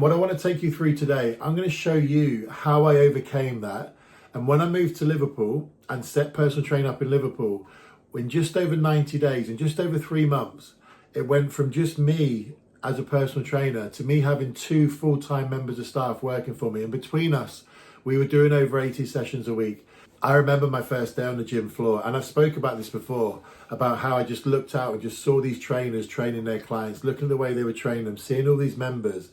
What I want to take you through today, I'm going to show you how I overcame that. And when I moved to Liverpool and set personal training up in Liverpool, in just over 90 days, in just over 3 months, it went from just me as a personal trainer to me having 2 full-time members of staff working for me. And between us, we were doing over 80 sessions a week. I remember my first day on the gym floor, and I've spoke about this before, about how I just looked out and just saw these trainers training their clients, looking at the way they were training them, seeing all these members,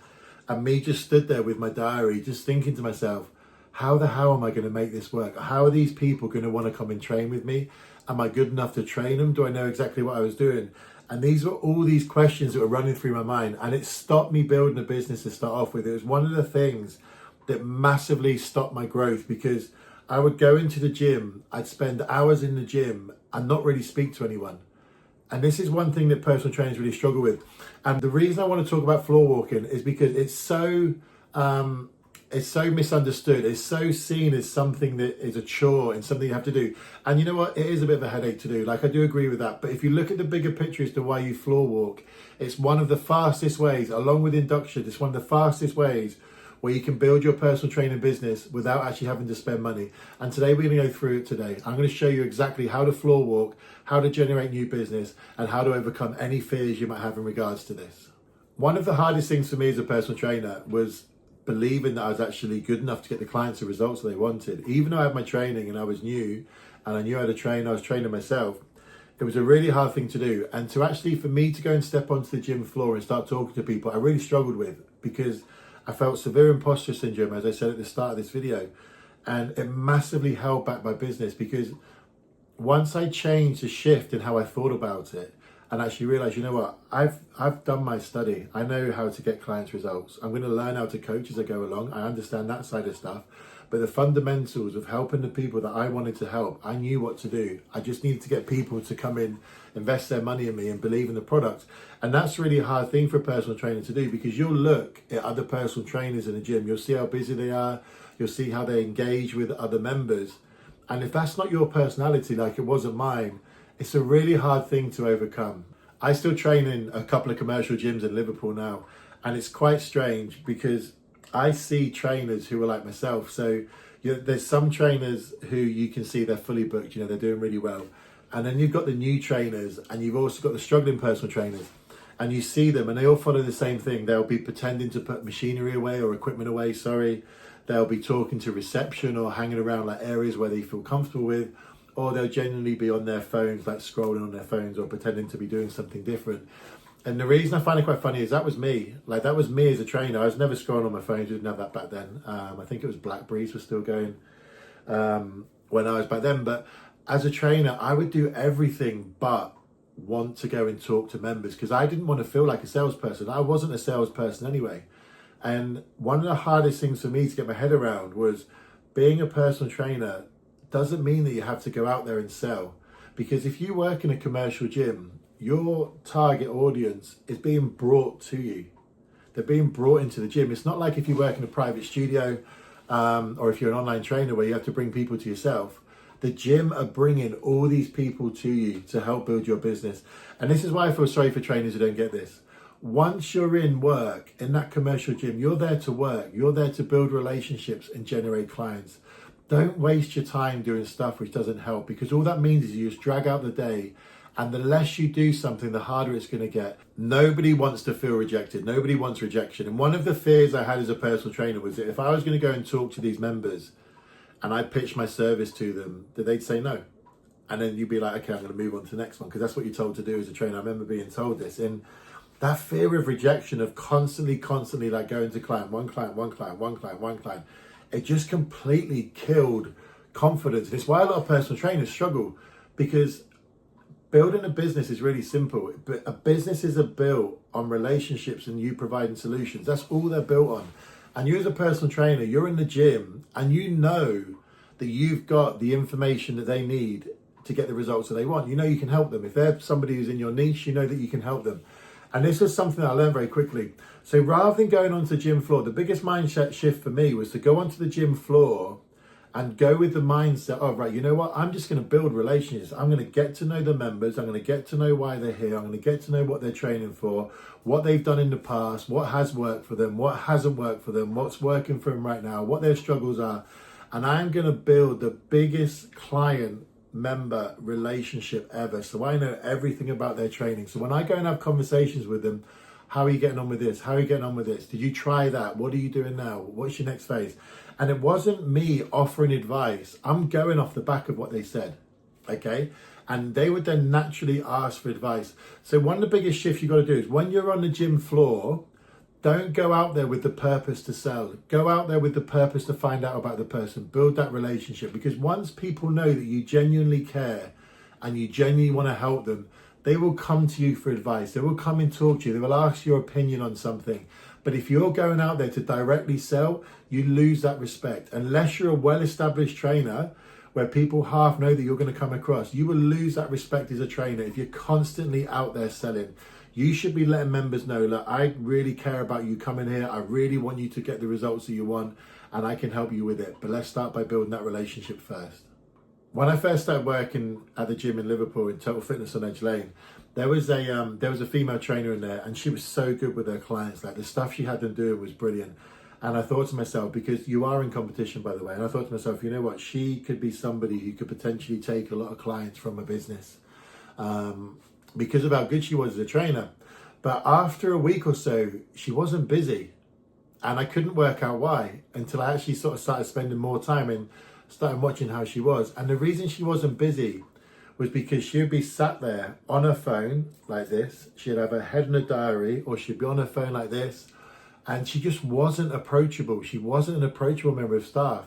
and me just stood there with my diary, just thinking to myself, how the hell am I going to make this work? How are these people going to want to come and train with me? Am I good enough to train them? Do I know exactly what I was doing? And these were all these questions that were running through my mind, and it stopped me building a business to start off with. It was one of the things that massively stopped my growth, because I would go into the gym, I'd spend hours in the gym and not really speak to anyone. And this is one thing that personal trainers really struggle with. And the reason I want to talk about floor walking is because it's so misunderstood. It's so seen as something that is a chore and something you have to do. And you know what? It is a bit of a headache to do. Like, I do agree with that. But if you look at the bigger picture as to why you floor walk, it's one of the fastest ways, along with induction, it's one of the fastest ways where you can build your personal training business without actually having to spend money. And today we're going to go through it today. I'm going to show you exactly how to floor walk, how to generate new business, and how to overcome any fears you might have in regards to this. One of the hardest things for me as a personal trainer was believing that I was actually good enough to get the clients the results they wanted. Even though I had my training and I was new and I knew how to train, I was training myself, it was a really hard thing to do. And to actually, for me to go and step onto the gym floor and start talking to people, I really struggled with, because I felt severe imposter syndrome, as I said at the start of this video. And it massively held back my business, because once I changed the shift in how I thought about it and actually realized, you know what, I've done my study. I know how to get clients results. I'm going to learn how to coach as I go along. I understand that side of stuff. But the fundamentals of helping the people that I wanted to help, I knew what to do. I just needed to get people to come in, invest their money in me and believe in the product. And that's really a hard thing for a personal trainer to do, because you'll look at other personal trainers in the gym. You'll see how busy they are. You'll see how they engage with other members. And if that's not your personality, like it wasn't mine, it's a really hard thing to overcome. I still train in a couple of commercial gyms in Liverpool now. And it's quite strange, because I see trainers who are like myself. So there's some trainers who you can see they're fully booked, they're doing really well. And then you've got the new trainers, and you've also got the struggling personal trainers. And you see them and they all follow the same thing. They'll be pretending to put machinery away or equipment away, They'll be talking to reception or hanging around like areas where they feel comfortable with, or they'll genuinely be on their phones, like scrolling on their phones or pretending to be doing something different. And the reason I find it quite funny is that was me. Like, that was me as a trainer. I was never scrolling on my phone. Didn't have that back then. I think it was Blackberries were still going when I was back then. But as a trainer, I would do everything but want to go and talk to members, because I didn't want to feel like a salesperson. I wasn't a salesperson anyway. And one of the hardest things for me to get my head around was, being a personal trainer doesn't mean that you have to go out there and sell. Because if you work in a commercial gym, your target audience is being brought to you. They're being brought into the gym. It's not like if you work in a private studio or if you're an online trainer where you have to bring people to yourself. The gym are bringing all these people to you to help build your business. And this is why I feel sorry for trainers who don't get this. Once you're in work, in that commercial gym, you're there to work. You're there to build relationships and generate clients. Don't waste your time doing stuff which doesn't help, because all that means is you just drag out the day. And the less you do something, the harder it's going to get. Nobody wants to feel rejected. Nobody wants rejection. And one of the fears I had as a personal trainer was that if I was going to go and talk to these members and I pitched my service to them, that they'd say no. And then you'd be like, okay, I'm going to move on to the next one, because that's what you're told to do as a trainer. I remember being told this. And that fear of rejection, of constantly like going to one client, it just completely killed confidence. And it's why a lot of personal trainers struggle, because building a business is really simple, but a businesses are built on relationships and you providing solutions. That's all they're built on. And you as a personal trainer, you're in the gym and you know that you've got the information that they need to get the results that they want. You know you can help them. If they're somebody who's in your niche, you know that you can help them. And this was something that I learned very quickly. So rather than going onto the gym floor, the biggest mindset shift for me was to go onto the gym floor and go with the mindset of, right, you know what, I'm just going to build relationships. I'm going to get to know the members. I'm going to get to know why they're here. I'm going to get to know what they're training for, what they've done in the past, what has worked for them, what hasn't worked for them, what's working for them right now, what their struggles are. And I'm going to build the biggest client member relationship ever. So I know everything about their training. So when I go and have conversations with them, how are you getting on with this? How are you getting on with this? Did you try that? What are you doing now? What's your next phase? And it wasn't me offering advice. I'm going off the back of what they said, okay? And they would then naturally ask for advice. So one of the biggest shifts you got to do is when you're on the gym floor, don't go out there with the purpose to sell. Go out there with the purpose to find out about the person, build that relationship. Because once people know that you genuinely care and you genuinely want to help them, they will come to you for advice. They will come and talk to you. They will ask your opinion on something. But if you're going out there to directly sell, you lose that respect. Unless you're a well-established trainer where people half know that you're going to come across, you will lose that respect as a trainer if you're constantly out there selling. You should be letting members know, look, I really care about you coming here. I really want you to get the results that you want, and I can help you with it. But let's start by building that relationship first. When I first started working at the gym in Liverpool in Total Fitness on Edge Lane, there was a female trainer in there, and she was so good with her clients. Like the stuff she had them doing was brilliant. And I thought to myself, because you are in competition, by the way, and I thought to myself, you know what, she could be somebody who could potentially take a lot of clients from a business because of how good she was as a trainer. But after a week or so, she wasn't busy, and I couldn't work out why until I actually sort of started spending more time and started watching how she was. And the reason she wasn't busy was because she would be sat there on her phone like this. She'd have her head in a diary, or she'd be on her phone like this. And she just wasn't approachable. She wasn't an approachable member of staff.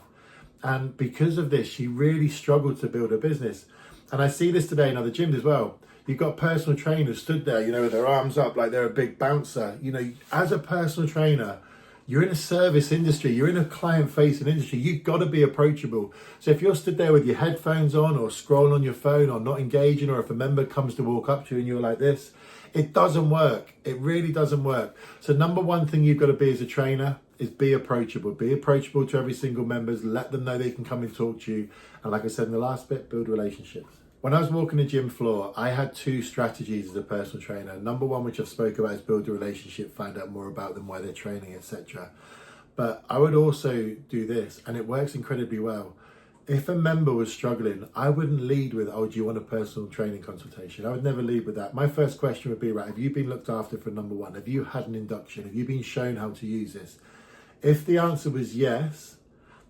And because of this, she really struggled to build a business. And I see this today in other gyms as well. You've got personal trainers stood there, you know, with their arms up like they're a big bouncer. You know, as a personal trainer, you're in a service industry, you're in a client-facing industry, you've got to be approachable. So if you're stood there with your headphones on or scrolling on your phone or not engaging, or if a member comes to walk up to you and you're like this, it doesn't work. It really doesn't work. So number one thing you've got to be as a trainer is be approachable. Be approachable to every single member. Let them know they can come and talk to you. And like I said in the last bit, build relationships. When I was walking the gym floor, I had two strategies as a personal trainer. Number one, which I've spoke about, is build a relationship, find out more about them, why they're training, etc. But I would also do this, and it works incredibly well. If a member was struggling, I wouldn't lead with, oh, do you want a personal training consultation? I would never lead with that. My first question would be, right, have you been looked after for number one? Have you had an induction? Have you been shown how to use this? If the answer was yes,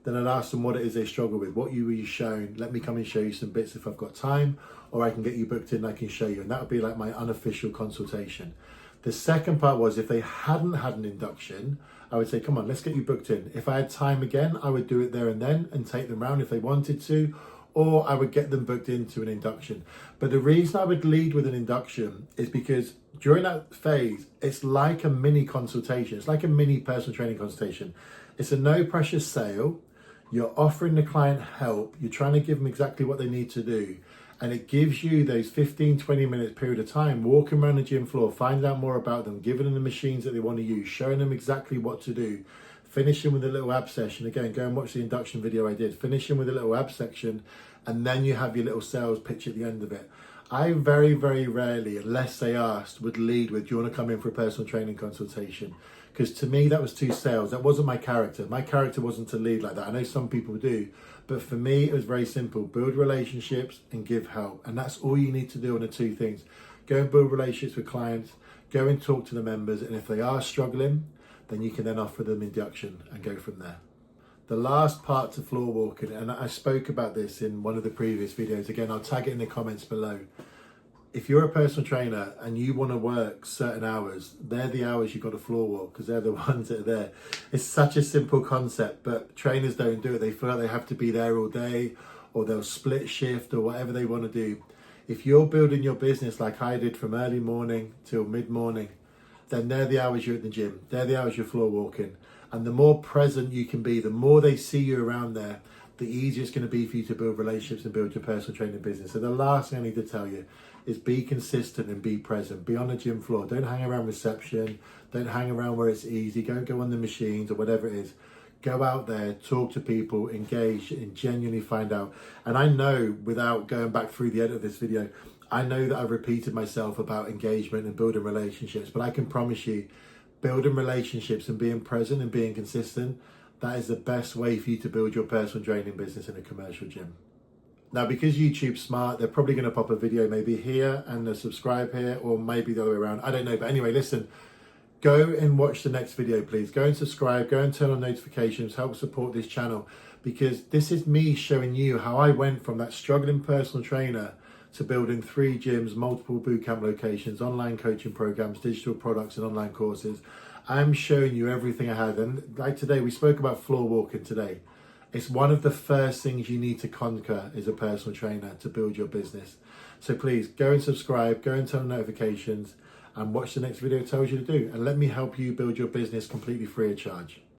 then I'd ask them what it is they struggle with. What were you shown? Let me come and show you some bits if I've got time, or I can get you booked in and I can show you. And that would be like my unofficial consultation. The second part was, if they hadn't had an induction, I would say, come on, let's get you booked in. If I had time again, I would do it there and then and take them round if they wanted to, or I would get them booked into an induction. But the reason I would lead with an induction is because during that phase, it's like a mini consultation. It's like a mini personal training consultation. It's a no pressure sale. You're offering the client help. You're trying to give them exactly what they need to do. And it gives you those 15, 20 minutes period of time, walking around the gym floor, finding out more about them, giving them the machines that they want to use, showing them exactly what to do, finishing with a little ab session. Again, go and watch the induction video I did, finishing with a little ab section, and then you have your little sales pitch at the end of it. I very, very rarely, unless they asked, would lead with, do you want to come in for a personal training consultation? Because to me, that was too sales. That wasn't my character. My character wasn't to lead like that. I know some people do, but for me, it was very simple. Build relationships and give help. And that's all you need to do on the two things. Go and build relationships with clients, go and talk to the members. And if they are struggling, then you can then offer them induction and go from there. The last part to floor walking, and I spoke about this in one of the previous videos. Again, I'll tag it in the comments below. If you're a personal trainer and you want to work certain hours, they're the hours you've got to floor walk, because they're the ones that are there. It's such a simple concept, but trainers don't do it. They feel like they have to be there all day, or they'll split shift or whatever they want to do. If you're building your business like I did from early morning till mid-morning, then they're the hours you're at the gym. They're the hours you're floor walking. And the more present you can be, the more they see you around there, the easier it's going to be for you to build relationships and build your personal training business. So the last thing I need to tell you is be consistent and be present. Be on the gym floor. Don't hang around reception. Don't hang around where it's easy. Don't go on the machines or whatever it is. Go out there, talk to people, engage, and genuinely find out. And I know, without going back through the edit of this video, I know that I've repeated myself about engagement and building relationships, but I can promise you, building relationships and being present and being consistent, that is the best way for you to build your personal training business in a commercial gym. Now, because YouTube's smart, they're probably going to pop a video maybe here and a subscribe here, or maybe the other way around. I don't know. But anyway, listen, go and watch the next video, please. Go and subscribe, go and turn on notifications, help support this channel, because this is me showing you how I went from that struggling personal trainer to building 3 gyms, multiple bootcamp locations, online coaching programs, digital products and online courses. I'm showing you everything I had. And like today, we spoke about floor walking today. It's one of the first things you need to conquer as a personal trainer to build your business. So please go and subscribe, go and turn on notifications, and watch the next video it tells you to do. And let me help you build your business completely free of charge.